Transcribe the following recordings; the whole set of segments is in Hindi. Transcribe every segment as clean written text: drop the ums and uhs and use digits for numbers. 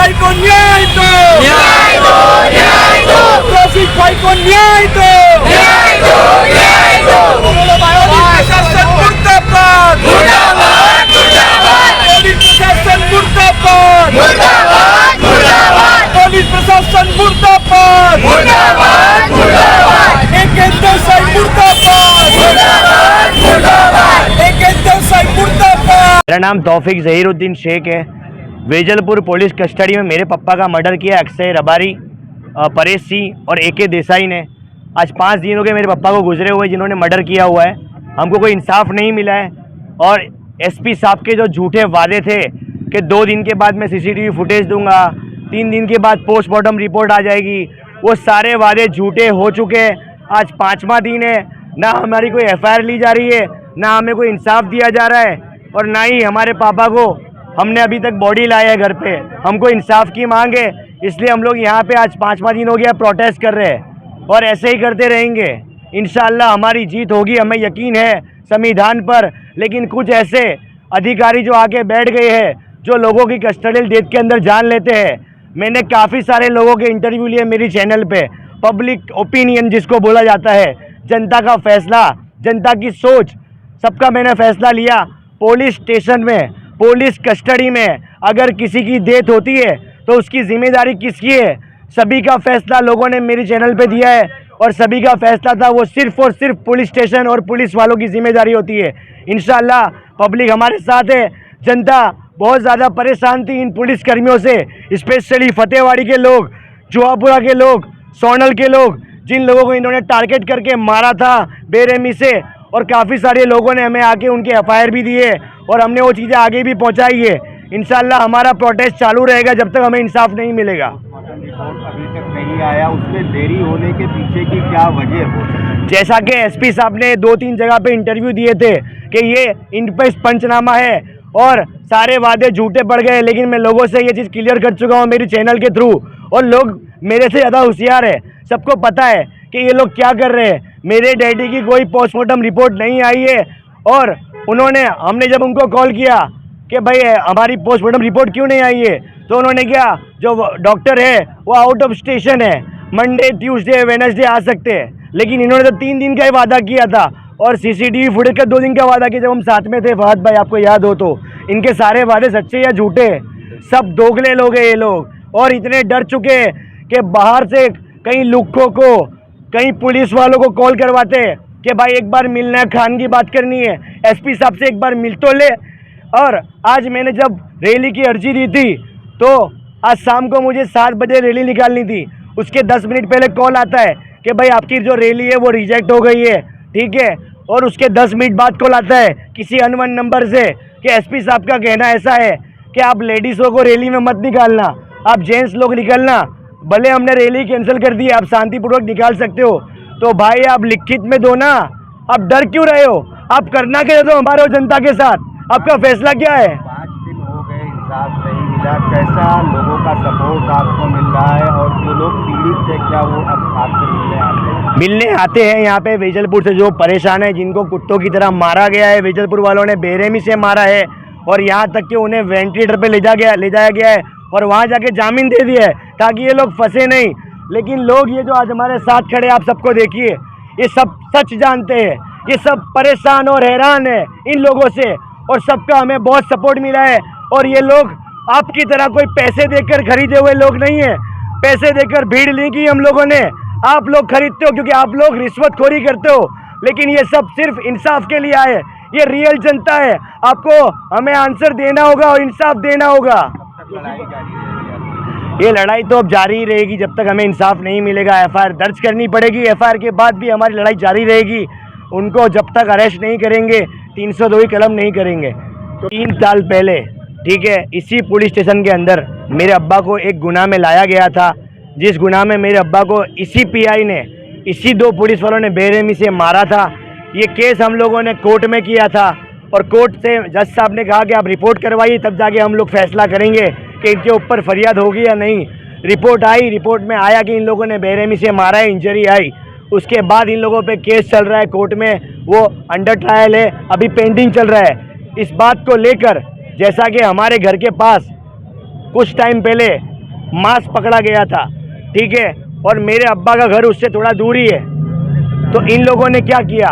भाई को न्याय दो, न्याय दो, न्याय दो, तौफीक भाई को न्याय दो, न्याय दो, न्याय दो। प्रशासन मुर्दाबाद, मुर्दाबाद, मुर्दाबाद। पुलिस प्रशासन मुर्दाबाद, मुर्दाबाद, मुर्दाबाद। पुलिस प्रशासन मुर्दाबाद, मुर्दाबाद, मुर्दाबाद। AK देसाई मुर्दाबाद, मुर्दाबाद, मुर्दाबाद। AK देसाई मुर्दाबाद। मेरा नाम तौफीक ज़हीरुद्दीन शेख है। वेजलपुर पुलिस कस्टडी में मेरे पापा का मर्डर किया अक्षय रबारी, परेश सिंह और AK देसाई ने। आज 5 दिन हो गए मेरे पापा को गुजरे हुए, जिन्होंने मर्डर किया हुआ है। हमको कोई इंसाफ नहीं मिला है। और SP साहब के जो झूठे वादे थे कि 2 दिन के बाद मैं CCTV फुटेज दूंगा, 3 दिन के बाद पोस्टमार्टम रिपोर्ट आ जाएगी, वो सारे वादे झूठे हो चुके हैं। आज 5वां दिन है, ना हमारी कोई FIR ली जा रही है, ना हमें कोई इंसाफ दिया जा रहा है, और ना ही हमारे पापा को हमने अभी तक बॉडी लाया है घर पे। हमको इंसाफ की मांग है, इसलिए हम लोग यहाँ पे आज 5वां दिन हो गया प्रोटेस्ट कर रहे हैं, और ऐसे ही करते रहेंगे। इंशाअल्लाह हमारी जीत होगी, हमें यकीन है संविधान पर। लेकिन कुछ ऐसे अधिकारी जो आके बैठ गए हैं, जो लोगों की कस्टडियल डेथ के अंदर जान लेते हैं। मैंने काफ़ी सारे लोगों के इंटरव्यू लिए मेरी चैनल पे। पब्लिक ओपिनियन जिसको बोला जाता है, जनता का फैसला, जनता की सोच, सबका मैंने फैसला लिया। पुलिस स्टेशन में, पुलिस कस्टडी में अगर किसी की डेथ होती है तो उसकी जिम्मेदारी किसकी है, सभी का फैसला लोगों ने मेरी चैनल पे दिया है। और सभी का फैसला था वो सिर्फ और सिर्फ पुलिस स्टेशन और पुलिस वालों की जिम्मेदारी होती है। इंशाअल्लाह पब्लिक हमारे साथ है। जनता बहुत ज़्यादा परेशान थी इन पुलिस कर्मियों से, स्पेशली फतेहवाड़ी के लोग, जुआपुरा के लोग, सोनल के लोग, जिन लोगों को इन्होंने टारगेट करके मारा था बेरहमी से। और काफ़ी सारे लोगों ने हमें आके उनके FIR भी दिए, और हमने वो चीज़ें आगे भी पहुंचाई है। इंशाअल्लाह हमारा प्रोटेस्ट चालू रहेगा जब तक हमें इंसाफ नहीं मिलेगा। रिपोर्ट अभी तक नहीं आया, उसमें देरी होने के पीछे की क्या वजह हो? जैसा कि SP साहब ने 2-3 जगह पे इंटरव्यू दिए थे कि ये इन पे पंचनामा है और सारे वादे झूठे पड़ गए, लेकिन मैं लोगों से ये चीज़ क्लियर कर चुका हूँ मेरी चैनल के थ्रू। और लोग मेरे से ज़्यादा होशियार है, सबको पता है कि ये लोग क्या कर रहे हैं। मेरे डैडी की कोई पोस्टमार्टम रिपोर्ट नहीं आई है, और हमने जब उनको कॉल किया कि भाई हमारी पोस्टमार्टम रिपोर्ट क्यों नहीं आई है, तो उन्होंने क्या, जो डॉक्टर है वो आउट ऑफ स्टेशन है, मंडे, ट्यूसडे, वेडनेसडे आ सकते हैं। लेकिन इन्होंने तो 3 दिन का ही वादा किया था, और CCTV फुटेज का 2 दिन का वादा किया जब हम साथ में थे। फहद भाई आपको याद हो तो, इनके सारे वादे सच्चे या झूठे, सब दोगले लोग हैं ये लोग। और इतने डर चुके हैं कि बाहर से कई लुक्खों को, कई पुलिस वालों को कॉल करवाते हैं कि भाई एक बार मिलना है, खान की बात करनी है, SP साहब से एक बार मिल तो ले। और आज मैंने जब रैली की अर्जी दी थी, तो आज शाम को मुझे 7 बजे रैली निकालनी थी। उसके 10 मिनट पहले कॉल आता है कि भाई आपकी जो रैली है वो रिजेक्ट हो गई है, ठीक है। और उसके 10 मिनट बाद कॉल आता है किसी अनवन नंबर से कि SP साहब का कहना ऐसा है कि आप लेडीज़ों को रैली में मत निकालना, आप जेंट्स लोग निकलना। भले हमने रैली कैंसिल कर दी, आप शांतिपूर्वक निकाल सकते हो। तो भाई आप लिखित में दो ना, आप डर क्यों रहे हो? आप करना क्या चाहते हो हमारे जनता के साथ? आपका फैसला क्या है? 5 दिन हो गए, इंसाफ नहीं मिला। कैसा लोगों का सपोर्ट आपको मिल रहा है, और जो लोग पीड़ित थे क्या वो अब आपसे मिलने आते हैं? यहाँ पे वेजलपुर से जो परेशान है, जिनको कुत्तों की तरह मारा गया है, वेजलपुर वालों ने बेरहमी से मारा है, और यहाँ तक कि उन्हें वेंटिलेटर पे ले जाया गया है, और वहाँ जाके जामीन दे दिया है ताकि ये लोग फंसे नहीं। लेकिन लोग ये जो आज हमारे साथ खड़े, आप सबको देखिए, ये सब सच जानते हैं, ये सब परेशान और हैरान है इन लोगों से, और सबका हमें बहुत सपोर्ट मिला है। और ये लोग आपकी तरह कोई पैसे देकर खरीदे हुए लोग नहीं है, पैसे देकर भीड़ नहीं की हम लोगों ने। आप लोग खरीदते हो क्योंकि आप लोग रिश्वतखोरी करते हो, लेकिन ये सब सिर्फ इंसाफ के लिए आए। ये रियल जनता है, आपको हमें आंसर देना होगा और इंसाफ देना होगा। ये लड़ाई तो अब जारी ही रहेगी जब तक हमें इंसाफ नहीं मिलेगा। FIR दर्ज करनी पड़ेगी, FIR के बाद भी हमारी लड़ाई जारी रहेगी। उनको जब तक अरेस्ट नहीं करेंगे, 302 की कलम नहीं करेंगे। तो 3 साल पहले, ठीक है, इसी पुलिस स्टेशन के अंदर मेरे अब्बा को एक गुनाह में लाया गया था, जिस गुनाह में मेरे अब्बा को इसी PI ने, इसी 2 पुलिस वालों ने बेरहमी से मारा था। ये केस हम लोगों ने कोर्ट में किया था, और कोर्ट से जज साहब ने कहा कि आप रिपोर्ट करवाइए, तब जाके हम लोग फैसला करेंगे कि इनके ऊपर फरियाद होगी या नहीं। रिपोर्ट आई, रिपोर्ट में आया कि इन लोगों ने बेरहमी से मारा है, इंजरी आई। उसके बाद इन लोगों पे केस चल रहा है कोर्ट में, वो अंडर ट्रायल है, अभी पेंडिंग चल रहा है। इस बात को लेकर, जैसा कि हमारे घर के पास कुछ टाइम पहले मांस पकड़ा गया था, ठीक है, और मेरे अब्बा का घर उससे थोड़ा दूर ही है। तो इन लोगों ने क्या किया,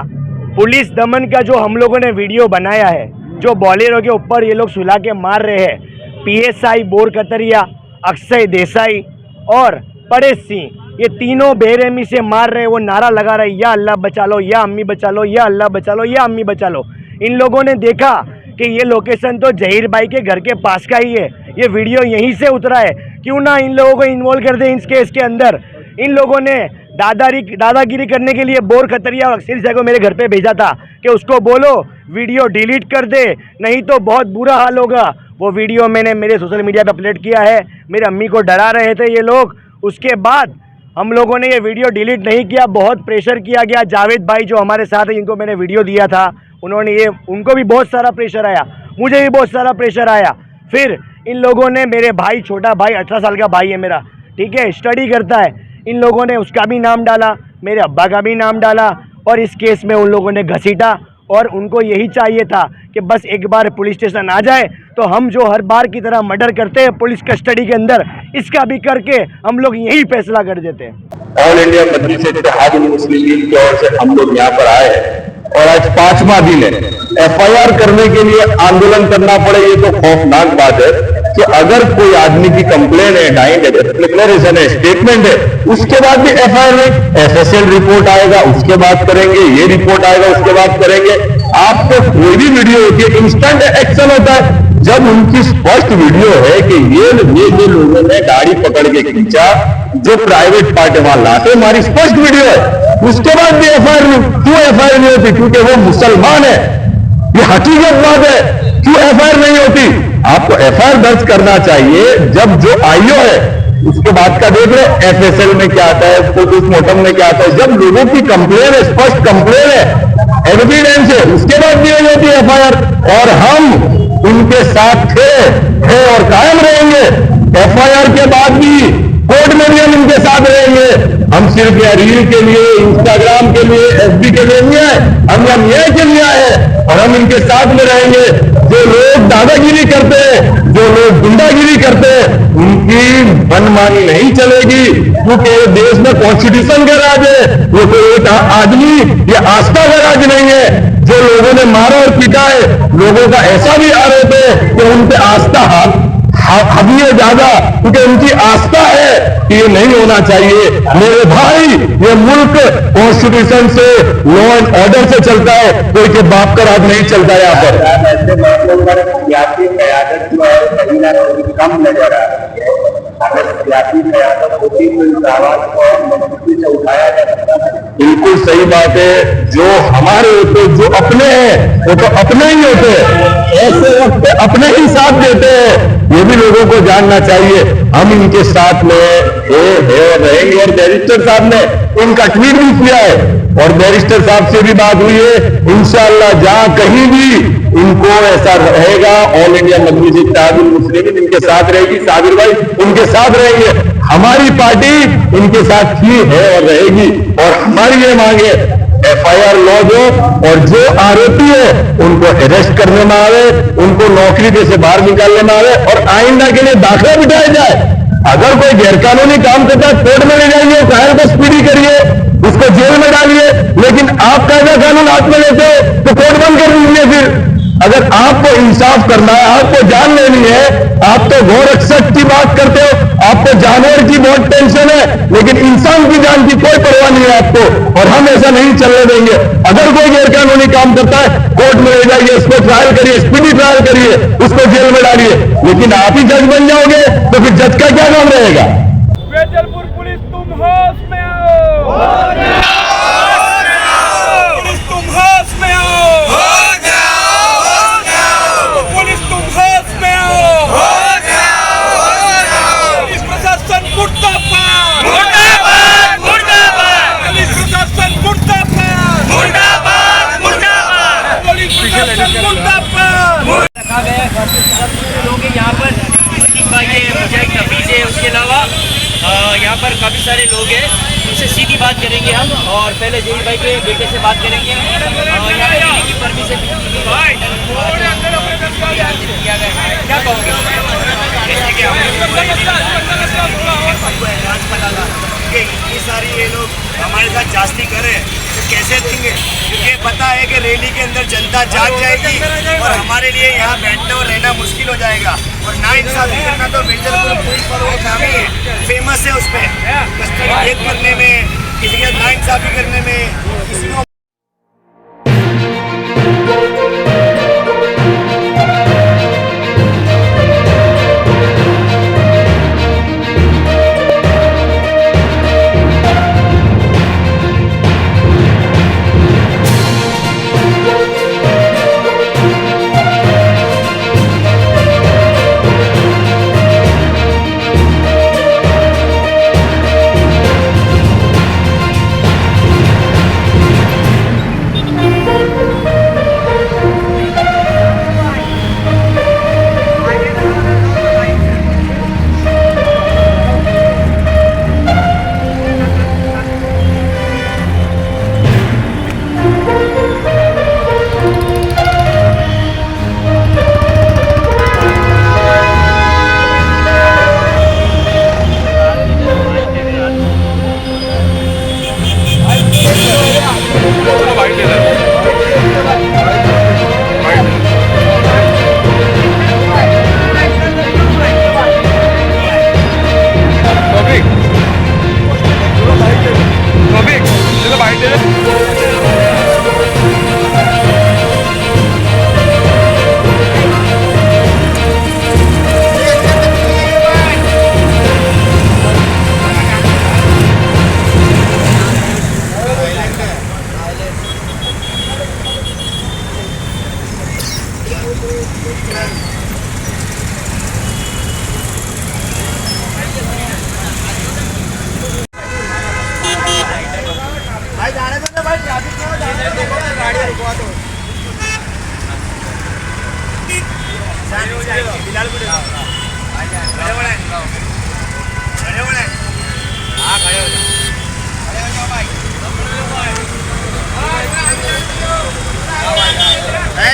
पुलिस दमन का जो हम लोगों ने वीडियो बनाया है, जो बॉलेरो के ऊपर ये लोग सुला के मार रहे हैं, PSI बोर कतरिया, अक्षय देसाई और परेश सिंह, ये तीनों बेरहमी से मार रहे, वो नारा लगा रहे, या अल्लाह बचा लो, या अम्मी बचा लो, या अल्लाह बचा लो, या अम्मी बचा लो। इन लोगों ने देखा कि ये लोकेशन तो जहीर भाई के घर के पास का ही है, ये वीडियो यहीं से उतरा है, क्यों ना इन लोगों को इन्वॉल्व कर दे इस केस के अंदर। इन लोगों ने दादागिरी करने के लिए बोर खतरिया और अक्षय देसाई को मेरे घर पे भेजा था कि उसको बोलो वीडियो डिलीट कर दे, नहीं तो बहुत बुरा हाल होगा। वो वीडियो मैंने मेरे सोशल मीडिया पे अपलोड किया है, मेरी अम्मी को डरा रहे थे ये लोग। उसके बाद हम लोगों ने ये वीडियो डिलीट नहीं किया, बहुत प्रेशर किया गया। जावेद भाई जो हमारे साथ है, जिनको मैंने वीडियो दिया था, उनको भी बहुत सारा प्रेशर आया, मुझे भी बहुत सारा प्रेशर आया। फिर इन लोगों ने, मेरे भाई, छोटा भाई 18 साल का भाई है मेरा, ठीक है, स्टडी करता है, इन लोगों ने उसका भी नाम डाला, मेरे अब्बा का भी नाम डाला, और इस केस में उन लोगों ने घसीटा। और उनको यही चाहिए था कि बस एक बार पुलिस स्टेशन आ जाए तो हम जो हर बार की तरह मर्डर करते हैं पुलिस कस्टडी के अंदर, इसका भी करके हम लोग यही फैसला कर देते हैं। ऑल इंडिया मजलिस इत्तेहाद मुस्लिम लीग की ओर से हम लोग यहाँ पर आए हैं और आज 5वां दिन है। FIR करने के लिए आंदोलन करना पड़े, ये तो खौफनाक बात है कि अगर कोई आदमी की कंप्लेन है, डिक्लेरेशन है, स्टेटमेंट है, उसके बाद भी FIR नहीं। FSL रिपोर्ट आएगा उसके बाद करेंगे, ये रिपोर्ट आएगा उसके बाद करेंगे। आप पे कोई भी वीडियो होती है, इंस्टेंट एक्शन होता है। जब उनकी स्पष्ट वीडियो है कि ये जो लोगों ने गाड़ी पकड़ के खींचा, जो प्राइवेट पार्टी वहां लाते, हमारी स्पष्ट वीडियो है, उसके बाद भी FIR नहीं। क्यों FIR नहीं होती? क्योंकि वो मुसलमान है, ये हकीकत बात है। क्यों FIR नहीं होती? आपको FIR दर्ज करना चाहिए जब जो IO है उसके बाद का देख लो, FSL में क्या आता है, पोस्टमार्टम में क्या आता है। जब लोगों की कंप्लेन है, स्पष्ट कंप्लेन है, एविडेंस है, उसके बाद भी नहीं होती FIR। और हम उनके साथ थे, है और कायम रहेंगे। FIR के बाद भी कोर्ट में भी हम इनके साथ रहेंगे। हम सिर्फ या रील के लिए, इंस्टाग्राम के लिए, FB के लिए नहीं आए, हम यहाँ न्याय के लिए आए हैं और हम इनके साथ में रहेंगे। जो लोग दादागिरी करते हैं, जो लोग गुंडागिरी करते हैं, उनकी मनमानी नहीं चलेगी, क्योंकि देश में कॉन्स्टिट्यूशन का राज है। वो तो एक आदमी या आस्था का राज नहीं है। जो लोगों ने मारा और पीटा है, लोगों का ऐसा भी आरोप है कि उन पे आस्था हमें ज्यादा, क्योंकि उनकी आस्था है कि ये नहीं होना चाहिए। मेरे भाई, ये मुल्क कॉन्स्टिट्यूशन से, लॉ एंड ऑर्डर से चलता है, कोई के बाप का राज नहीं चलता है यहाँ पर। ऐसे मसलों पर सियासी क़यादत जो है कहीं ना कहीं कम नजर आ रही है। अगर सियासी क़यादत होती तो इस आवाज को मजबूती से उठाया जा सकता है। बिल्कुल सही बात है। जो हमारे होते, जो अपने हैं, वो तो अपने ही होते हैं, ऐसे वक्त अपने ही साथ देते हैं। ये भी लोगों को जानना चाहिए। हम इनके साथ में है और रहेंगे। और बैरिस्टर साहब ने इनका ट्वीट भी किया है और बैरिस्टर साहब से भी बात हुई है। इंशाअल्लाह जहां कहीं भी इनको ऐसा रहेगा, ऑल इंडिया मजलिस इत्तेहाद मुस्लिमीन इनके साथ रहेगी। साबिर भाई उनके साथ रहेंगे। हमारी पार्टी इनके साथ ही है और रहेगी। और हमारी ये मांग है FIR लॉज हो और जो आरोपी है उनको अरेस्ट करने में आवे, उनको नौकरी पे से बाहर निकालने में आवे और आइंदा के लिए दाखिला बिठाया जाए। अगर कोई गैरकानूनी काम करता है, कोर्ट में ले जाइए, ट्रायल को स्पीडी करिए, उसको जेल में डालिए। लेकिन आप कायदा कानून हाथ में लेते हो तो कोर्ट बंद कर दीजिए। फिर अगर आपको इंसाफ करना है, आपको जान लेनी है, आप तो गौ रक्षक की बात करते हो, आपको जानवर की बहुत टेंशन है, लेकिन इंसान की जान की कोई परवाह नहीं है आपको। और हम ऐसा नहीं चलने देंगे। अगर कोई गैरकानूनी काम करता है, कोर्ट में ले जाइए, उसको ट्रायल करिए, स्पीडी ट्रायल करिए, उसको जेल में डालिए। लेकिन आप ही जज बन जाओगे तो फिर जज का क्या काम रहेगा? वेजलपुर पुलिस तुम होश में आओ, पुलिस तुम होश में आओ, पुलिस तुम होश में आओ, पुलिस प्रशासन मुर्दाबाद, पुलिस प्रशासन मुर्दाबाद, पुलिस प्रशासन मुर्दाबाद। रखा गया है। लोग यहाँ पर ये मुजाहिद नफीस है, उसके अलावा करेंगे हम, और पहले जेई भाई के बेटे से बात करेंगे। और यहाँ पे रैली की परमिशन किया गया है, क्या कहोगे? जैसे कि हमको एहसास पता था कि इतनी सारी ये लोग हमारे साथ जास्ती करे तो कैसे देंगे, क्योंकि पता है कि रैली के अंदर जनता जाग जाएगी और हमारे लिए यहाँ बैठना और रहना मुश्किल हो जाएगा। और ना इंसाफी करना तो वेजलपुर पुलिस पर वो नाम ही है, फेमस है उस पर कस्टडी भेद करने में, किसी का ना इंसाफी करने में, किसी को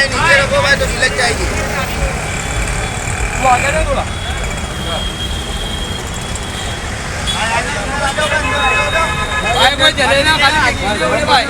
नीचे रखो भाई तो लग जाएगी। भाई चले ना भाई।